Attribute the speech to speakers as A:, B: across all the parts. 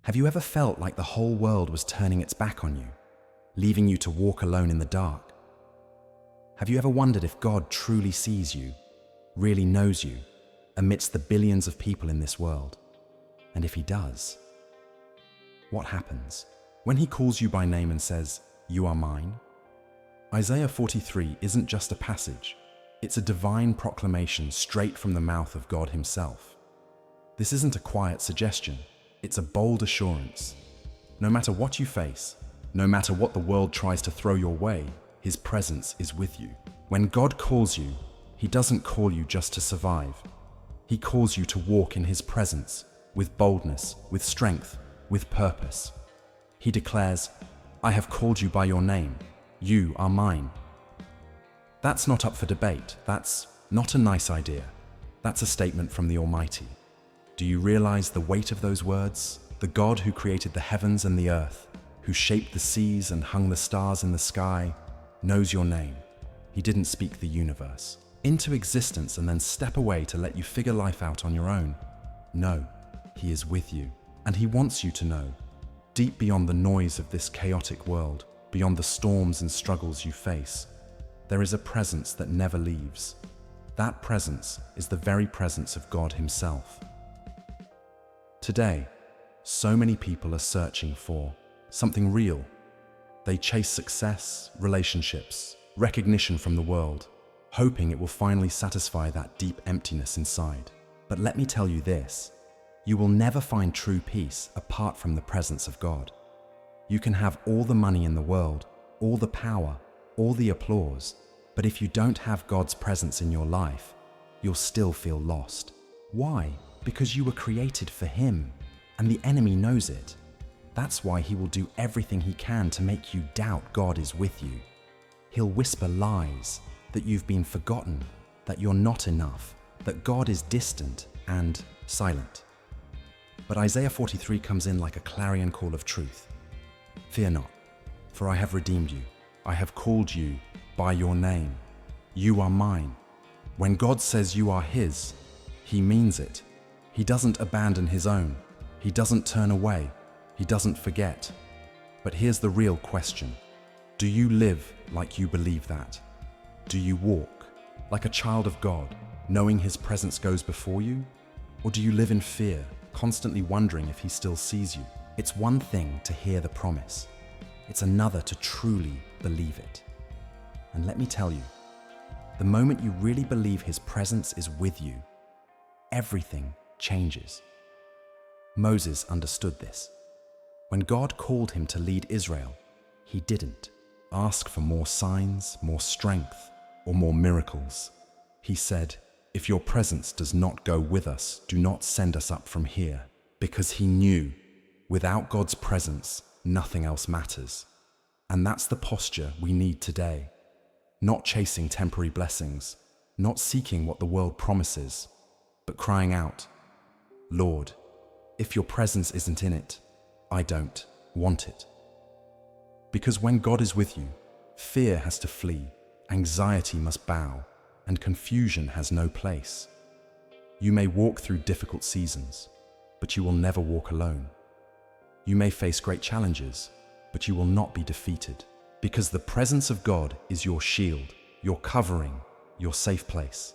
A: Have you ever felt like the whole world was turning its back on you, leaving you to walk alone in the dark? Have you ever wondered if God truly sees you, really knows you, amidst the billions of people in this world? And if He does, what happens when He calls you by name and says, "You are mine"? Isaiah 43 isn't just a passage, it's a divine proclamation straight from the mouth of God Himself. This isn't a quiet suggestion, it's a bold assurance. No matter what you face, no matter what the world tries to throw your way, His presence is with you. When God calls you, He doesn't call you just to survive. He calls you to walk in His presence, with boldness, with strength, with purpose. He declares, "I have called you by your name. You are mine." That's not up for debate. That's not a nice idea. That's a statement from the Almighty. Do you realize the weight of those words? The God who created the heavens and the earth, who shaped the seas and hung the stars in the sky, knows your name. He didn't speak the universe into existence and then step away to let you figure life out on your own. No, He is with you, and He wants you to know, deep beyond the noise of this chaotic world, beyond the storms and struggles you face, there is a presence that never leaves. That presence is the very presence of God Himself. Today, so many people are searching for something real. They chase success, relationships, recognition from the world, hoping it will finally satisfy that deep emptiness inside. But let me tell you this, you will never find true peace apart from the presence of God. You can have all the money in the world, all the power, all the applause, but if you don't have God's presence in your life, you'll still feel lost. Why? Because you were created for Him, and the enemy knows it. That's why he will do everything he can to make you doubt God is with you. He'll whisper lies, that you've been forgotten, that you're not enough, that God is distant and silent. But Isaiah 43 comes in like a clarion call of truth. Fear not, for I have redeemed you. I have called you by your name. You are mine. When God says you are His, He means it. He doesn't abandon His own. He doesn't turn away. He doesn't forget. But here's the real question. Do you live like you believe that? Do you walk like a child of God, knowing His presence goes before you? Or do you live in fear, constantly wondering if He still sees you? It's one thing to hear the promise. It's another to truly believe it. And let me tell you, the moment you really believe His presence is with you, everything changes. Moses understood this. When God called him to lead Israel, he didn't ask for more signs, more strength, or more miracles. He said, "If your presence does not go with us, do not send us up from here," because he knew without God's presence, nothing else matters. And that's the posture we need today. Not chasing temporary blessings, not seeking what the world promises, but crying out, "Lord, if your presence isn't in it, I don't want it." Because when God is with you, fear has to flee, anxiety must bow, and confusion has no place. You may walk through difficult seasons, but you will never walk alone. You may face great challenges, but you will not be defeated, because the presence of God is your shield, your covering, your safe place.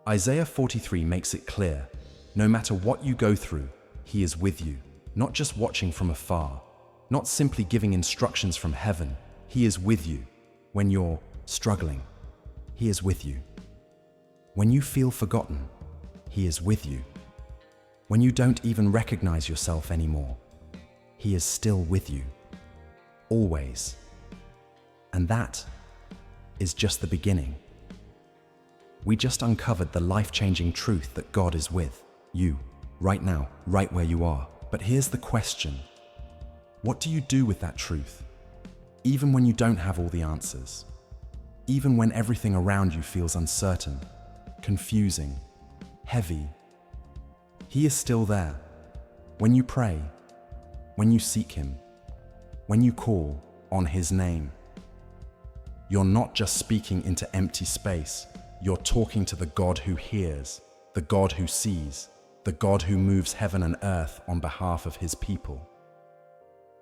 A: Isaiah 43 makes it clear, no matter what you go through, He is with you, not just watching from afar, not simply giving instructions from heaven. He is with you when you're struggling. He is with you. When you feel forgotten, He is with you. When you don't even recognize yourself anymore, He is still with you. Always. And that is just the beginning. We just uncovered the life-changing truth that God is with you, right now, right where you are. But here's the question. What do you do with that truth? Even when you don't have all the answers. Even when everything around you feels uncertain, confusing, heavy. He is still there. When you pray, when you seek Him, when you call on His name, you're not just speaking into empty space. You're talking to the God who hears, the God who sees, the God who moves heaven and earth on behalf of his people.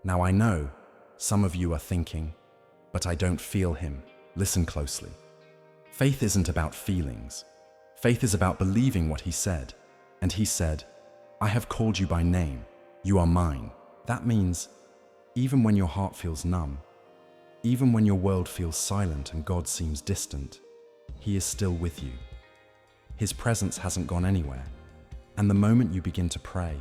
A: Now I know some of you are thinking, but I don't feel him. Listen closely. Faith isn't about feelings. Faith is about believing what he said. And he said, I have called you by name. You are mine. That means even when your heart feels numb, even when your world feels silent and God seems distant, he is still with you. His presence hasn't gone anywhere. And the moment you begin to pray,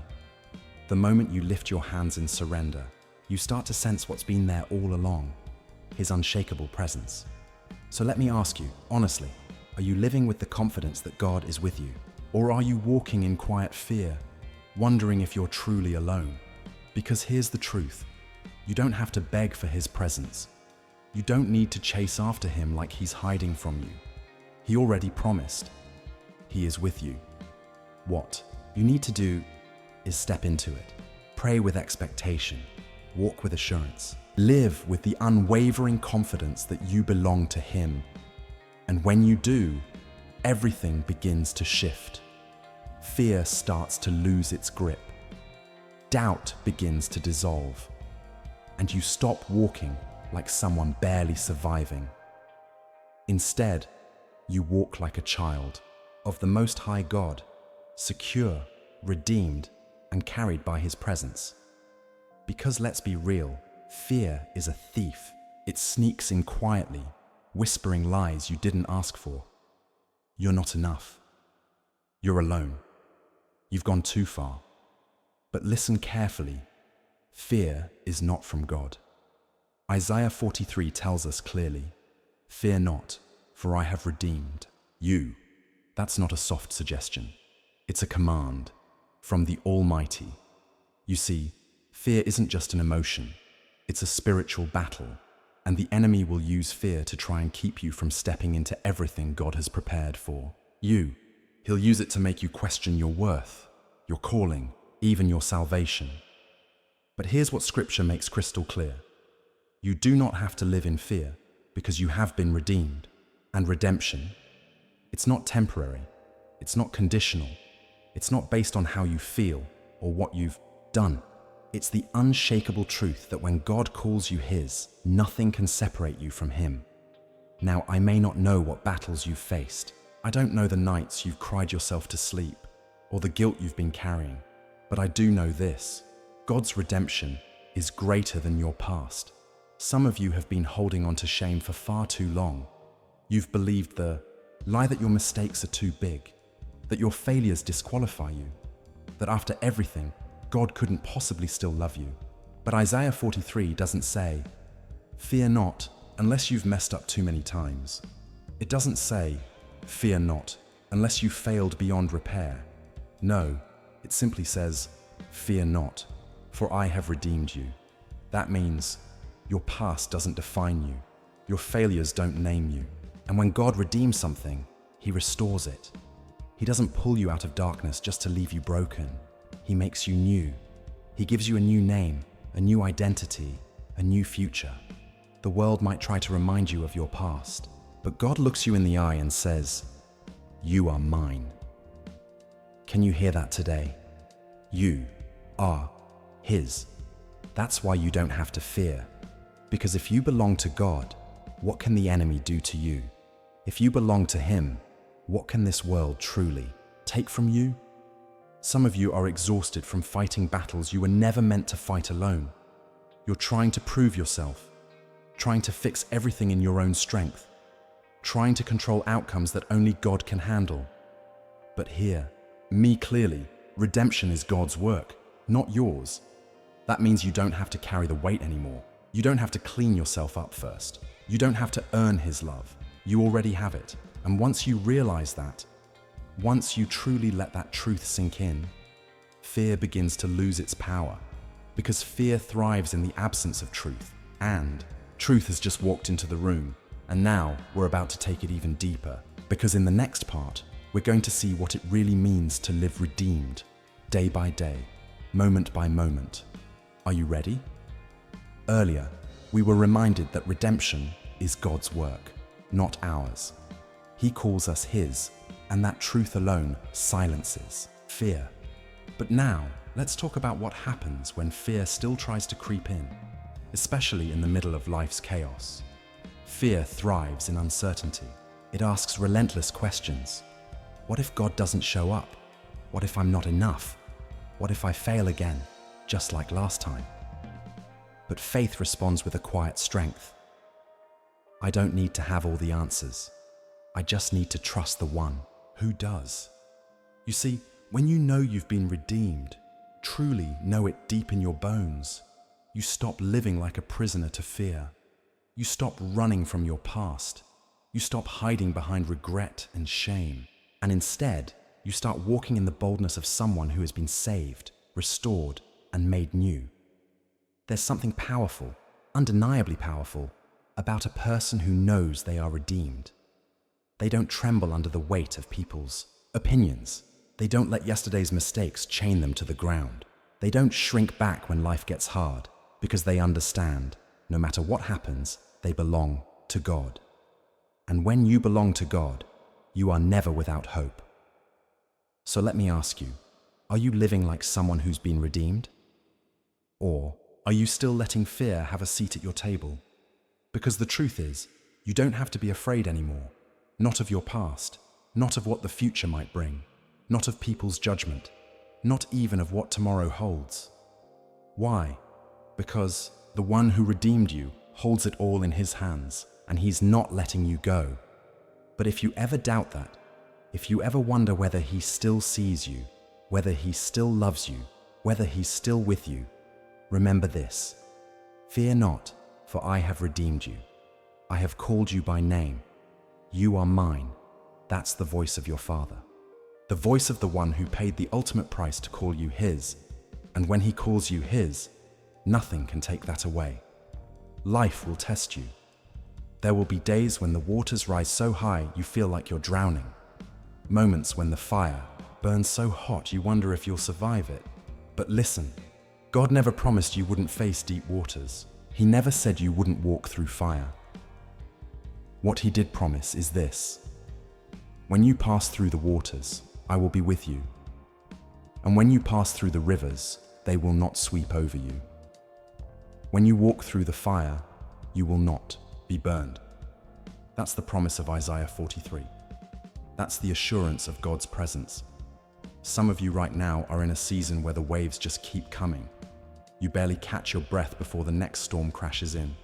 A: the moment you lift your hands in surrender, you start to sense what's been there all along, his unshakable presence. So let me ask you, honestly, are you living with the confidence that God is with you? Or are you walking in quiet fear, wondering if you're truly alone? Because here's the truth. You don't have to beg for his presence. You don't need to chase after him like he's hiding from you. He already promised. He is with you. What you need to do is step into it. Pray with expectation. Walk with assurance. Live with the unwavering confidence that you belong to him. And when you do, everything begins to shift. Fear starts to lose its grip. Doubt begins to dissolve. And you stop walking like someone barely surviving. Instead, you walk like a child of the Most High God, secure, redeemed, and carried by his presence. Because let's be real, fear is a thief. It sneaks in quietly, whispering lies you didn't ask for. You're not enough. You're alone. You've gone too far. But listen carefully. Fear is not from God. Isaiah 43 tells us clearly, fear not, for I have redeemed you. That's not a soft suggestion. It's a command from the Almighty. You see, fear isn't just an emotion. It's a spiritual battle, and the enemy will use fear to try and keep you from stepping into everything God has prepared for you. He'll use it to make you question your worth, your calling, even your salvation. But here's what Scripture makes crystal clear. You do not have to live in fear because you have been redeemed. And redemption, it's not temporary. It's not conditional. It's not based on how you feel or what you've done. It's the unshakable truth that when God calls you his, nothing can separate you from him. Now, I may not know what battles you've faced. I don't know the nights you've cried yourself to sleep or the guilt you've been carrying. But I do know this. God's redemption is greater than your past. Some of you have been holding on to shame for far too long. You've believed the lie that your mistakes are too big, that your failures disqualify you, that after everything, God couldn't possibly still love you. But Isaiah 43 doesn't say, fear not unless you've messed up too many times. It doesn't say, fear not unless you failed beyond repair. No, it simply says, fear not, for I have redeemed you. That means your past doesn't define you. Your failures don't name you. And when God redeems something, he restores it. He doesn't pull you out of darkness just to leave you broken. He makes you new. He gives you a new name, a new identity, a new future. The world might try to remind you of your past, but God looks you in the eye and says, you are mine. Can you hear that today? You are his. That's why you don't have to fear. Because if you belong to God, what can the enemy do to you? If you belong to him, what can this world truly take from you? Some of you are exhausted from fighting battles you were never meant to fight alone. You're trying to prove yourself, trying to fix everything in your own strength, trying to control outcomes that only God can handle. But hear me clearly, redemption is God's work, not yours. That means you don't have to carry the weight anymore. You don't have to clean yourself up first. You don't have to earn his love. You already have it. And once you realize that, once you truly let that truth sink in, fear begins to lose its power. Because fear thrives in the absence of truth. And truth has just walked into the room. And now we're about to take it even deeper. Because in the next part, we're going to see what it really means to live redeemed, day by day, moment by moment. Are you ready? Earlier, we were reminded that redemption is God's work, not ours. He calls us his, and that truth alone silences fear. But now, let's talk about what happens when fear still tries to creep in, especially in the middle of life's chaos. Fear thrives in uncertainty. It asks relentless questions. What if God doesn't show up? What if I'm not enough? What if I fail again, just like last time? But faith responds with a quiet strength. I don't need to have all the answers. I just need to trust the one who does. You see, when you know you've been redeemed, truly know it deep in your bones, you stop living like a prisoner to fear. You stop running from your past. You stop hiding behind regret and shame. And instead, you start walking in the boldness of someone who has been saved, restored, and made new. There's something powerful, undeniably powerful, about a person who knows they are redeemed. They don't tremble under the weight of people's opinions. They don't let yesterday's mistakes chain them to the ground. They don't shrink back when life gets hard, because they understand, no matter what happens, they belong to God. And when you belong to God, you are never without hope. So let me ask you, are you living like someone who's been redeemed? Or are you still letting fear have a seat at your table? Because the truth is, you don't have to be afraid anymore. Not of your past, not of what the future might bring, not of people's judgment, not even of what tomorrow holds. Why? Because the one who redeemed you holds it all in his hands, and he's not letting you go. But if you ever doubt that, if you ever wonder whether he still sees you, whether he still loves you, whether he's still with you, remember this: fear not, for I have redeemed you. I have called you by name. You are mine. That's the voice of your Father. The voice of the one who paid the ultimate price to call you his. And when he calls you his, nothing can take that away. Life will test you. There will be days when the waters rise so high you feel like you're drowning. Moments when the fire burns so hot you wonder if you'll survive it. But listen, God never promised you wouldn't face deep waters. He never said you wouldn't walk through fire. What he did promise is this: when you pass through the waters, I will be with you. And when you pass through the rivers, they will not sweep over you. When you walk through the fire, you will not be burned. That's the promise of Isaiah 43. That's the assurance of God's presence. Some of you right now are in a season where the waves just keep coming. You barely catch your breath before the next storm crashes in.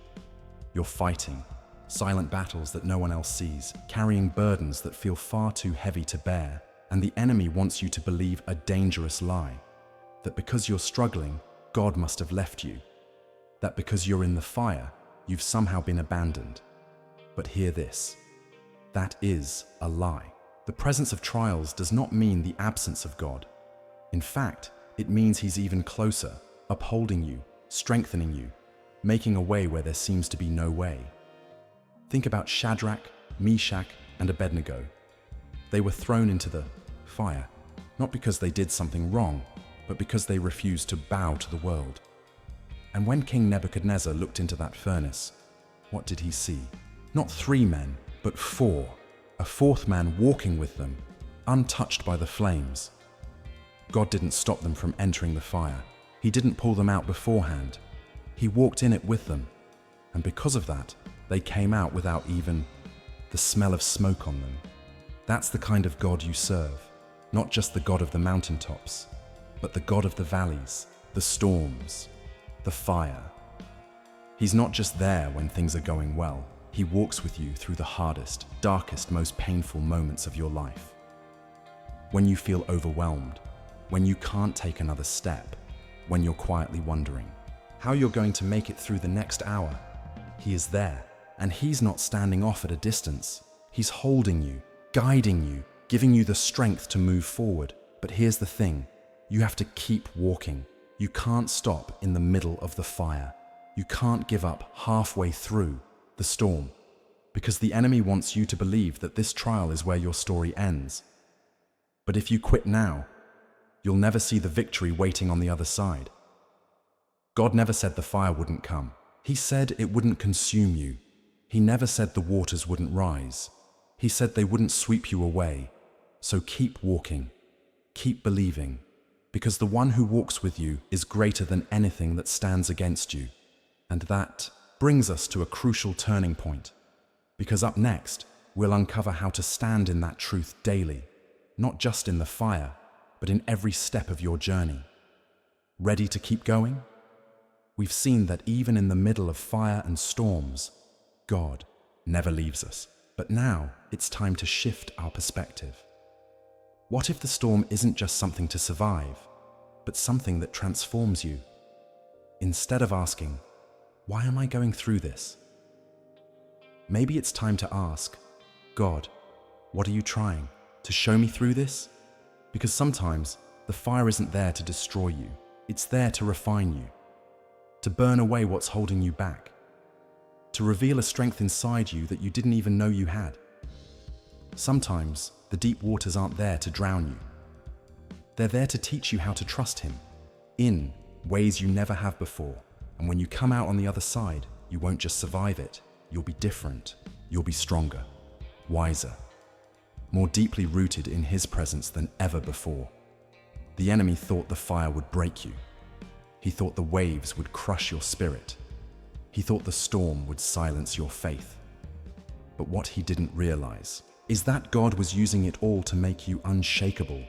A: You're fighting silent battles that no one else sees, carrying burdens that feel far too heavy to bear, and the enemy wants you to believe a dangerous lie, that because you're struggling, God must have left you, that because you're in the fire, you've somehow been abandoned. But hear this: that is a lie. The presence of trials does not mean the absence of God. In fact, it means he's even closer, upholding you, strengthening you, making a way where there seems to be no way. Think about Shadrach, Meshach, and Abednego. They were thrown into the fire, not because they did something wrong, but because they refused to bow to the world. And when King Nebuchadnezzar looked into that furnace, what did he see? Not 3 men, but 4. A 4th man walking with them, untouched by the flames. God didn't stop them from entering the fire. He didn't pull them out beforehand. He walked in it with them. And because of that, they came out without even the smell of smoke on them. That's the kind of God you serve. Not just the God of the mountaintops, but the God of the valleys, the storms, the fire. He's not just there when things are going well. He walks with you through the hardest, darkest, most painful moments of your life. When you feel overwhelmed, when you can't take another step, when you're quietly wondering how you're going to make it through the next hour, he is there, and he's not standing off at a distance. He's holding you, guiding you, giving you the strength to move forward. But here's the thing: you have to keep walking. You can't stop in the middle of the fire. You can't give up halfway through the storm, because the enemy wants you to believe that this trial is where your story ends. But if you quit now, you'll never see the victory waiting on the other side. God never said the fire wouldn't come. He said it wouldn't consume you. He never said the waters wouldn't rise. He said they wouldn't sweep you away. So keep walking, keep believing, Because the one who walks with you is greater than anything that stands against you. And that brings us to a crucial turning point. Because up next, we'll uncover how to stand in that truth daily, not just in the fire, but in every step of your journey. Ready to keep going? We've seen that even in the middle of fire and storms, God never leaves us. But now it's time to shift our perspective. What if the storm isn't just something to survive, but something that transforms you? Instead of asking, "Why am I going through this?" maybe it's time to ask, "God, what are you trying to show me through this?" Because sometimes the fire isn't there to destroy you. It's there to refine you, to burn away what's holding you back, to reveal a strength inside you that you didn't even know you had. Sometimes the deep waters aren't there to drown you. They're there to teach you how to trust Him in ways you never have before. And when you come out on the other side, you won't just survive it. You'll be different. You'll be stronger, wiser, more deeply rooted in His presence than ever before. The enemy thought the fire would break you. He thought the waves would crush your spirit. He thought the storm would silence your faith. But what he didn't realize is that God was using it all to make you unshakable.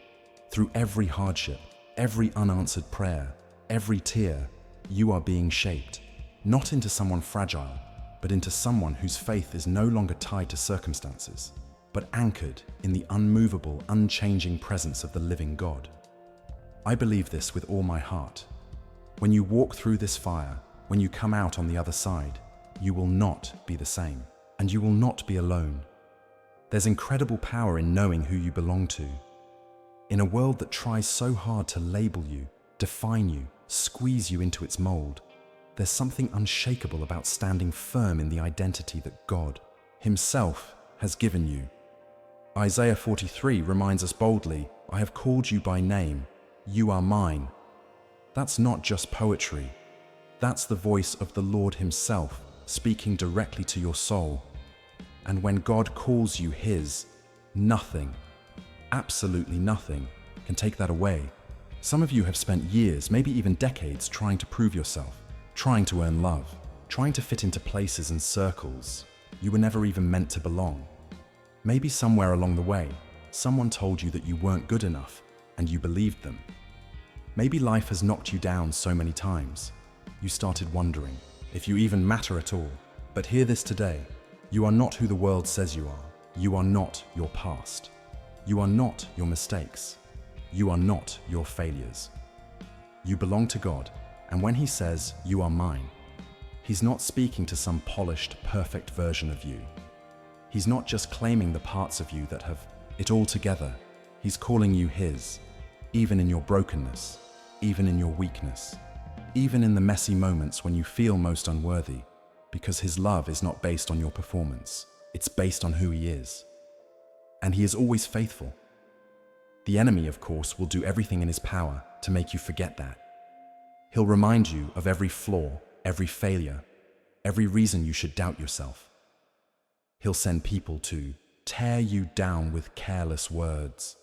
A: Through every hardship, every unanswered prayer, every tear, you are being shaped, not into someone fragile, but into someone whose faith is no longer tied to circumstances, but anchored in the unmovable, unchanging presence of the living God. I believe this with all my heart. When you walk through this fire, when you come out on the other side, you will not be the same, and you will not be alone. There's incredible power in knowing who you belong to. In a world that tries so hard to label you, define you, squeeze you into its mold, there's something unshakable about standing firm in the identity that God Himself has given you. Isaiah 43 reminds us boldly, "I have called you by name, you are mine." That's not just poetry. That's the voice of the Lord Himself speaking directly to your soul. And when God calls you His, nothing, absolutely nothing, can take that away. Some of you have spent years, maybe even decades, trying to prove yourself, trying to earn love, trying to fit into places and circles you were never even meant to belong. Maybe somewhere along the way, someone told you that you weren't good enough, and you believed them. Maybe life has knocked you down so many times, you started wondering if you even matter at all. But hear this today. You are not who the world says you are. You are not your past. You are not your mistakes. You are not your failures. You belong to God, and when He says, "You are mine," He's not speaking to some polished, perfect version of you. He's not just claiming the parts of you that have it all together. He's calling you His, even in your brokenness, even in your weakness, even in the messy moments when you feel most unworthy, because His love is not based on your performance. It's based on who He is. And He is always faithful. The enemy, of course, will do everything in his power to make you forget that. He'll remind you of every flaw, every failure, every reason you should doubt yourself. He'll send people to tear you down with careless words.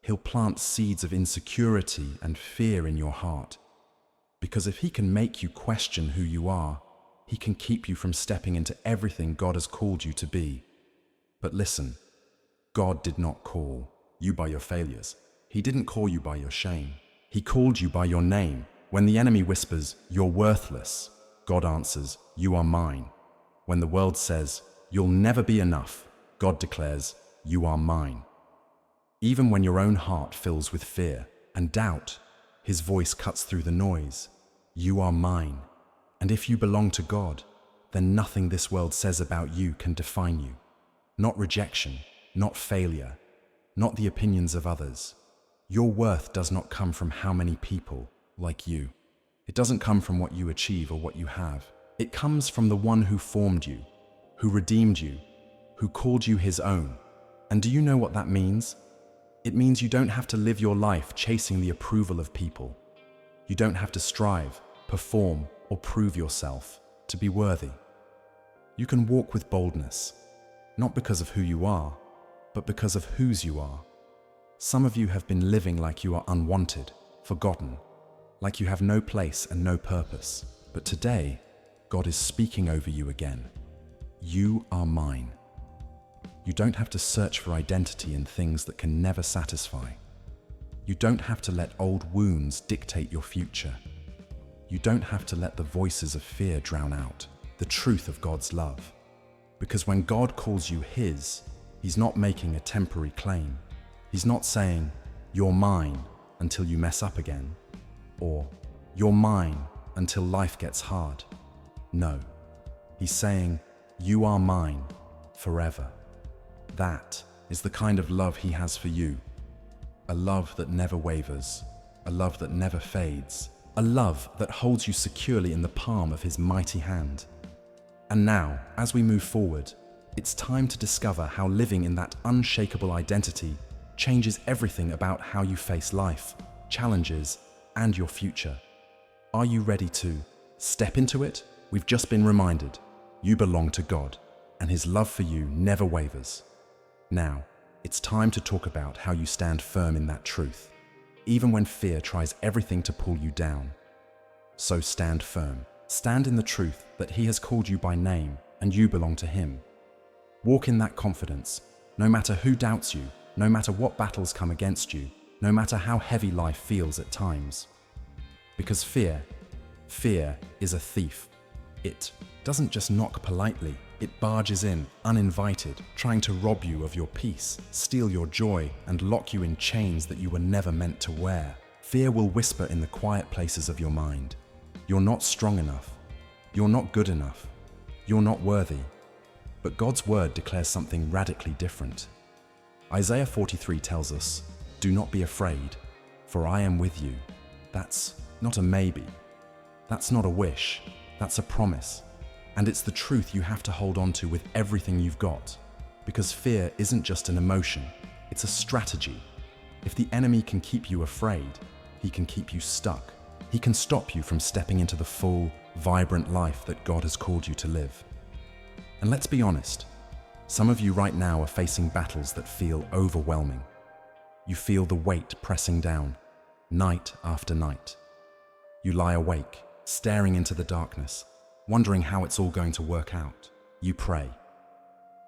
A: He'll plant seeds of insecurity and fear in your heart. Because if he can make you question who you are, he can keep you from stepping into everything God has called you to be. But listen, God did not call you by your failures. He didn't call you by your shame. He called you by your name. When the enemy whispers, "You're worthless," God answers, "You are mine." When the world says, "You'll never be enough," God declares, "You are mine." Even when your own heart fills with fear and doubt, His voice cuts through the noise. You are mine. And if you belong to God, then nothing this world says about you can define you. Not rejection, not failure, not the opinions of others. Your worth does not come from how many people like you. It doesn't come from what you achieve or what you have. It comes from the one who formed you, who redeemed you, who called you His own. And do you know what that means? It means you don't have to live your life chasing the approval of people. You don't have to strive, perform, or prove yourself to be worthy. You can walk with boldness, not because of who you are, but because of whose you are. Some of you have been living like you are unwanted, forgotten, like you have no place and no purpose. But today, God is speaking over you again. You are mine. You don't have to search for identity in things that can never satisfy. You don't have to let old wounds dictate your future. You don't have to let the voices of fear drown out the truth of God's love. Because when God calls you His, He's not making a temporary claim. He's not saying, "You're mine until you mess up again," or "You're mine until life gets hard." No, He's saying, "You are mine forever." That is the kind of love He has for you. A love that never wavers, a love that never fades, a love that holds you securely in the palm of His mighty hand. And now, as we move forward, it's time to discover how living in that unshakable identity changes everything about how you face life, challenges, and your future. Are you ready to step into it? We've just been reminded, you belong to God, and His love for you never wavers. Now, it's time to talk about how you stand firm in that truth, even when fear tries everything to pull you down. So stand firm. Stand in the truth that He has called you by name and you belong to Him. Walk in that confidence, no matter who doubts you, no matter what battles come against you, no matter how heavy life feels at times. Because fear is a thief. It doesn't just knock politely, it barges in, uninvited, trying to rob you of your peace, steal your joy, and lock you in chains that you were never meant to wear. Fear will whisper in the quiet places of your mind. You're not strong enough. You're not good enough. You're not worthy. But God's word declares something radically different. Isaiah 43 tells us, "Do not be afraid, for I am with you." That's not a maybe. That's not a wish. That's a promise. And it's the truth you have to hold on to with everything you've got. Because fear isn't just an emotion, it's a strategy. If the enemy can keep you afraid, he can keep you stuck. He can stop you from stepping into the full, vibrant life that God has called you to live. And let's be honest, some of you right now are facing battles that feel overwhelming. You feel the weight pressing down, night after night. You lie awake, staring into the darkness, wondering how it's all going to work out. You pray,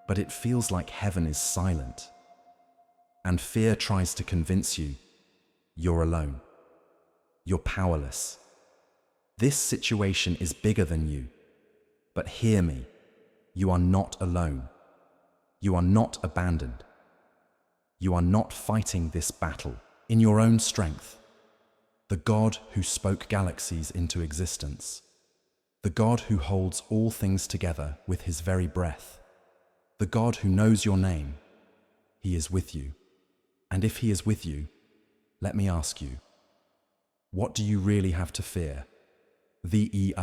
A: but it feels like heaven is silent. And fear tries to convince you you're alone. You're powerless. This situation is bigger than you. But hear me, you are not alone. You are not abandoned. You are not fighting this battle in your own strength. The God who spoke galaxies into existence, the God who holds all things together with His very breath, the God who knows your name, He is with you. And if He is with you, let me ask you, what do you really have to fear? The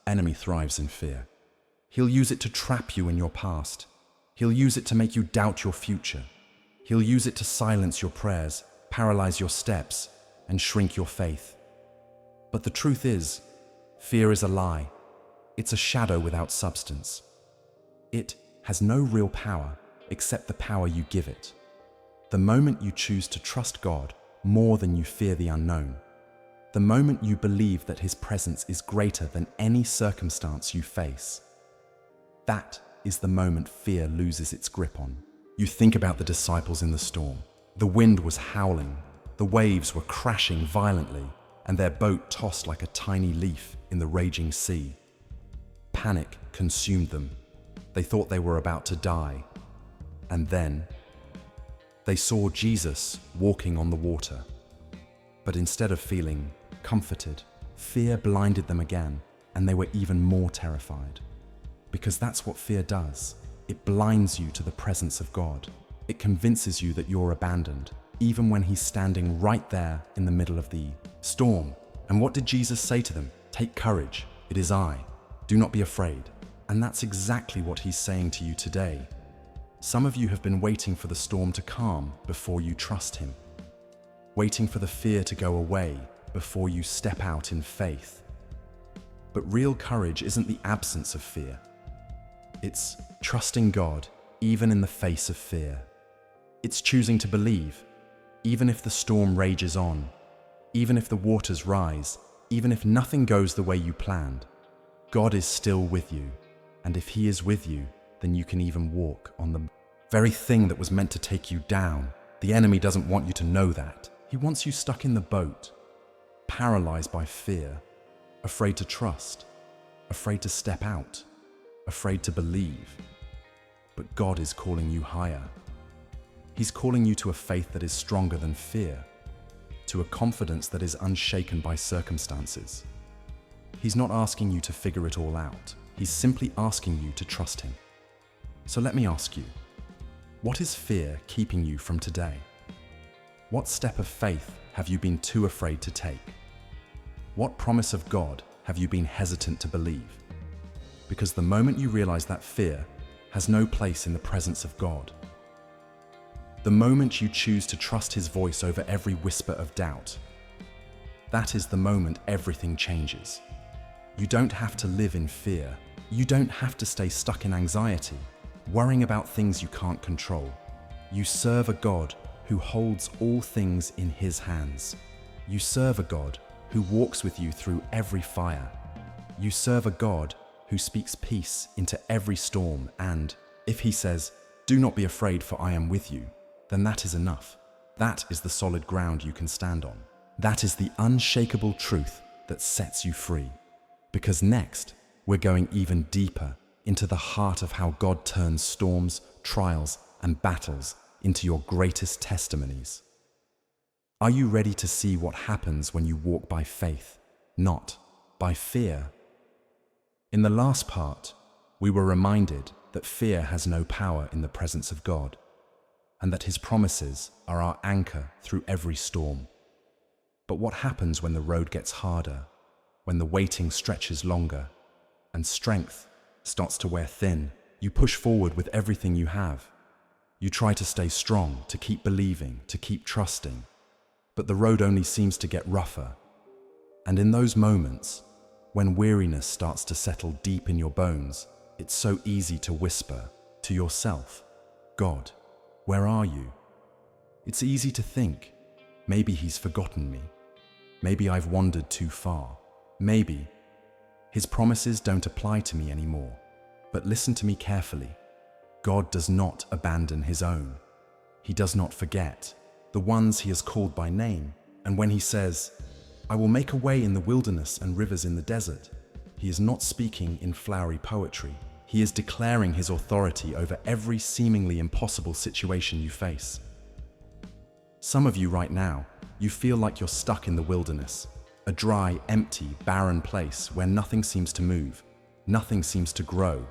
A: enemy thrives in fear. He'll use it to trap you in your past. He'll use it to make you doubt your future. He'll use it to silence your prayers, paralyze your steps, and shrink your faith. But the truth is, fear is a lie. It's a shadow without substance. It has no real power except the power you give it. The moment you choose to trust God more than you fear the unknown, the moment you believe that His presence is greater than any circumstance you face, that is the moment fear loses its grip on. You think about the disciples in the storm. The wind was howling, the waves were crashing violently, and their boat tossed like a tiny leaf in the raging sea. Panic consumed them. They thought they were about to die. And then they saw Jesus walking on the water. But instead of feeling comforted, fear blinded them again, and they were even more terrified. Because that's what fear does. It blinds you to the presence of God. It convinces you that you're abandoned, even when He's standing right there in the middle of the storm. And what did Jesus say to them? Take courage, it is I. Do not be afraid. And that's exactly what He's saying to you today. Some of you have been waiting for the storm to calm before you trust Him, waiting for the fear to go away before you step out in faith. But real courage isn't the absence of fear. It's trusting God even in the face of fear. It's choosing to believe even if the storm rages on. Even if the waters rise, even if nothing goes the way you planned, God is still with you. And if He is with you, then you can even walk on the very thing that was meant to take you down. The enemy doesn't want you to know that. He wants you stuck in the boat, paralyzed by fear, afraid to trust, afraid to step out, afraid to believe. But God is calling you higher. He's calling you to a faith that is stronger than fear, to a confidence that is unshaken by circumstances. He's not asking you to figure it all out. He's simply asking you to trust Him. So let me ask you, what is fear keeping you from today? What step of faith have you been too afraid to take? What promise of God have you been hesitant to believe? Because the moment you realize that fear has no place in the presence of God, the moment you choose to trust His voice over every whisper of doubt, that is the moment everything changes. You don't have to live in fear. You don't have to stay stuck in anxiety, worrying about things you can't control. You serve a God who holds all things in His hands. You serve a God who walks with you through every fire. You serve a God who speaks peace into every storm, and if He says, "Do not be afraid, for I am with you," then that is enough. That is the solid ground you can stand on. That is the unshakable truth that sets you free. Because next, we're going even deeper into the heart of how God turns storms, trials, and battles into your greatest testimonies. Are you ready to see what happens when you walk by faith, not by fear? In the last part, we were reminded that fear has no power in the presence of God, and that His promises are our anchor through every storm. But what happens when the road gets harder, when the waiting stretches longer, and strength starts to wear thin? You push forward with everything you have. You try to stay strong, to keep believing, to keep trusting, but the road only seems to get rougher. And in those moments, when weariness starts to settle deep in your bones, it's so easy to whisper to yourself, "God, where are you?" It's easy to think, maybe He's forgotten me. Maybe I've wandered too far. Maybe His promises don't apply to me anymore. But listen to me carefully. God does not abandon His own. He does not forget the ones He has called by name. And when He says, "I will make a way in the wilderness and rivers in the desert," He is not speaking in flowery poetry. He is declaring His authority over every seemingly impossible situation you face. Some of you right now, you feel like you're stuck in the wilderness, a dry, empty, barren place where nothing seems to move, nothing seems to grow.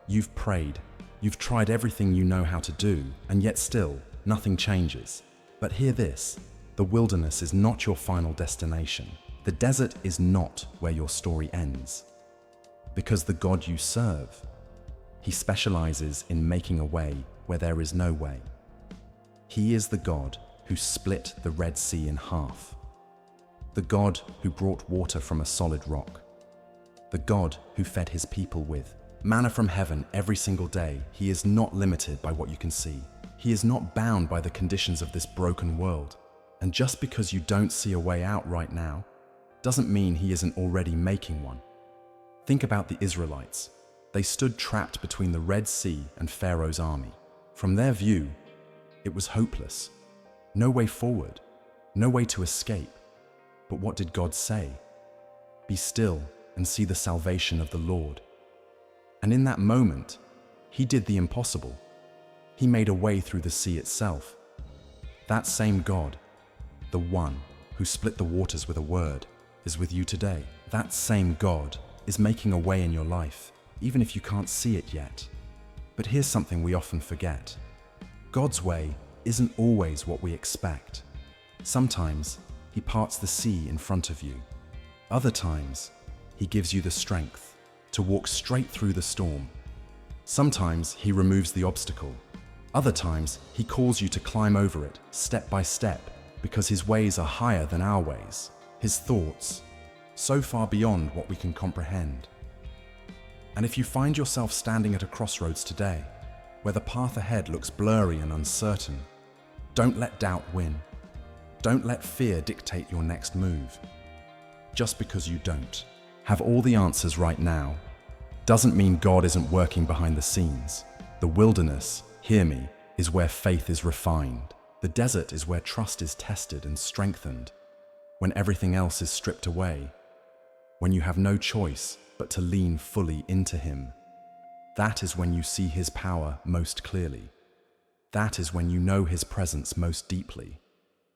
A: You've prayed, you've tried everything you know how to do, and yet still, nothing changes. But hear this, the wilderness is not your final destination. The desert is not where your story ends. Because the God you serve, He specializes in making a way where there is no way. He is the God who split the Red Sea in half. The God who brought water from a solid rock. The God who fed His people with manna from heaven every single day. He is not limited by what you can see. He is not bound by the conditions of this broken world. And just because you don't see a way out right now, doesn't mean He isn't already making one. Think about the Israelites. They stood trapped between the Red Sea and Pharaoh's army. From their view, it was hopeless. No way forward, no way to escape. But what did God say? "Be still and see the salvation of the Lord." And in that moment, He did the impossible. He made a way through the sea itself. That same God, the one who split the waters with a word, is with you today. That same God is making a way in your life, even if you can't see it yet. But here's something we often forget. God's way isn't always what we expect. Sometimes He parts the sea in front of you. Other times, He gives you the strength to walk straight through the storm. Sometimes He removes the obstacle. Other times, He calls you to climb over it, step by step, because His ways are higher than our ways. His thoughts, so far beyond what we can comprehend. And if you find yourself standing at a crossroads today, where the path ahead looks blurry and uncertain, don't let doubt win. Don't let fear dictate your next move. Just because you don't have all the answers right now doesn't mean God isn't working behind the scenes. The wilderness, hear me, is where faith is refined. The desert is where trust is tested and strengthened. When everything else is stripped away, when you have no choice but to lean fully into Him, that is when you see His power most clearly. That is when you know His presence most deeply.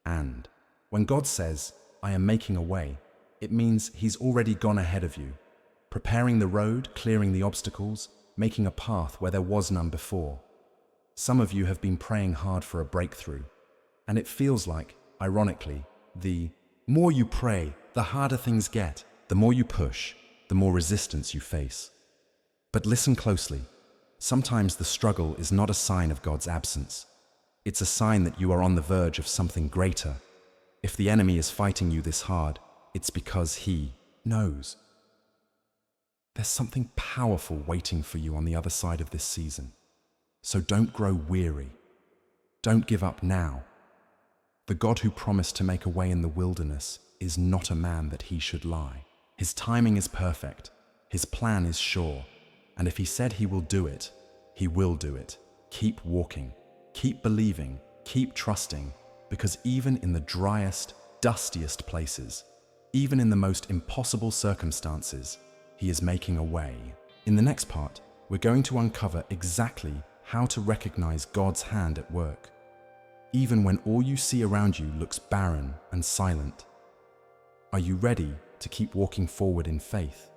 A: And when God says, "I am making a way," it means He's already gone ahead of you, preparing the road, clearing the obstacles, making a path where there was none before. Some of you have been praying hard for a breakthrough, and it feels like, ironically, the more you pray, the harder things get. The more you push, the more resistance you face. But listen closely. Sometimes the struggle is not a sign of God's absence. It's a sign that you are on the verge of something greater. If the enemy is fighting you this hard, it's because he knows. There's something powerful waiting for you on the other side of this season. So don't grow weary. Don't give up now. The God who promised to make a way in the wilderness is not a man that he should lie. His timing is perfect. His plan is sure. And if he said he will do it, he will do it. Keep walking. Keep believing. Keep trusting. Because even in the driest, dustiest places, even in the most impossible circumstances, he is making a way. In the next part, we're going to uncover exactly how to recognize God's hand at work, even when all you see around you looks barren and silent. Are you ready to keep walking forward in faith?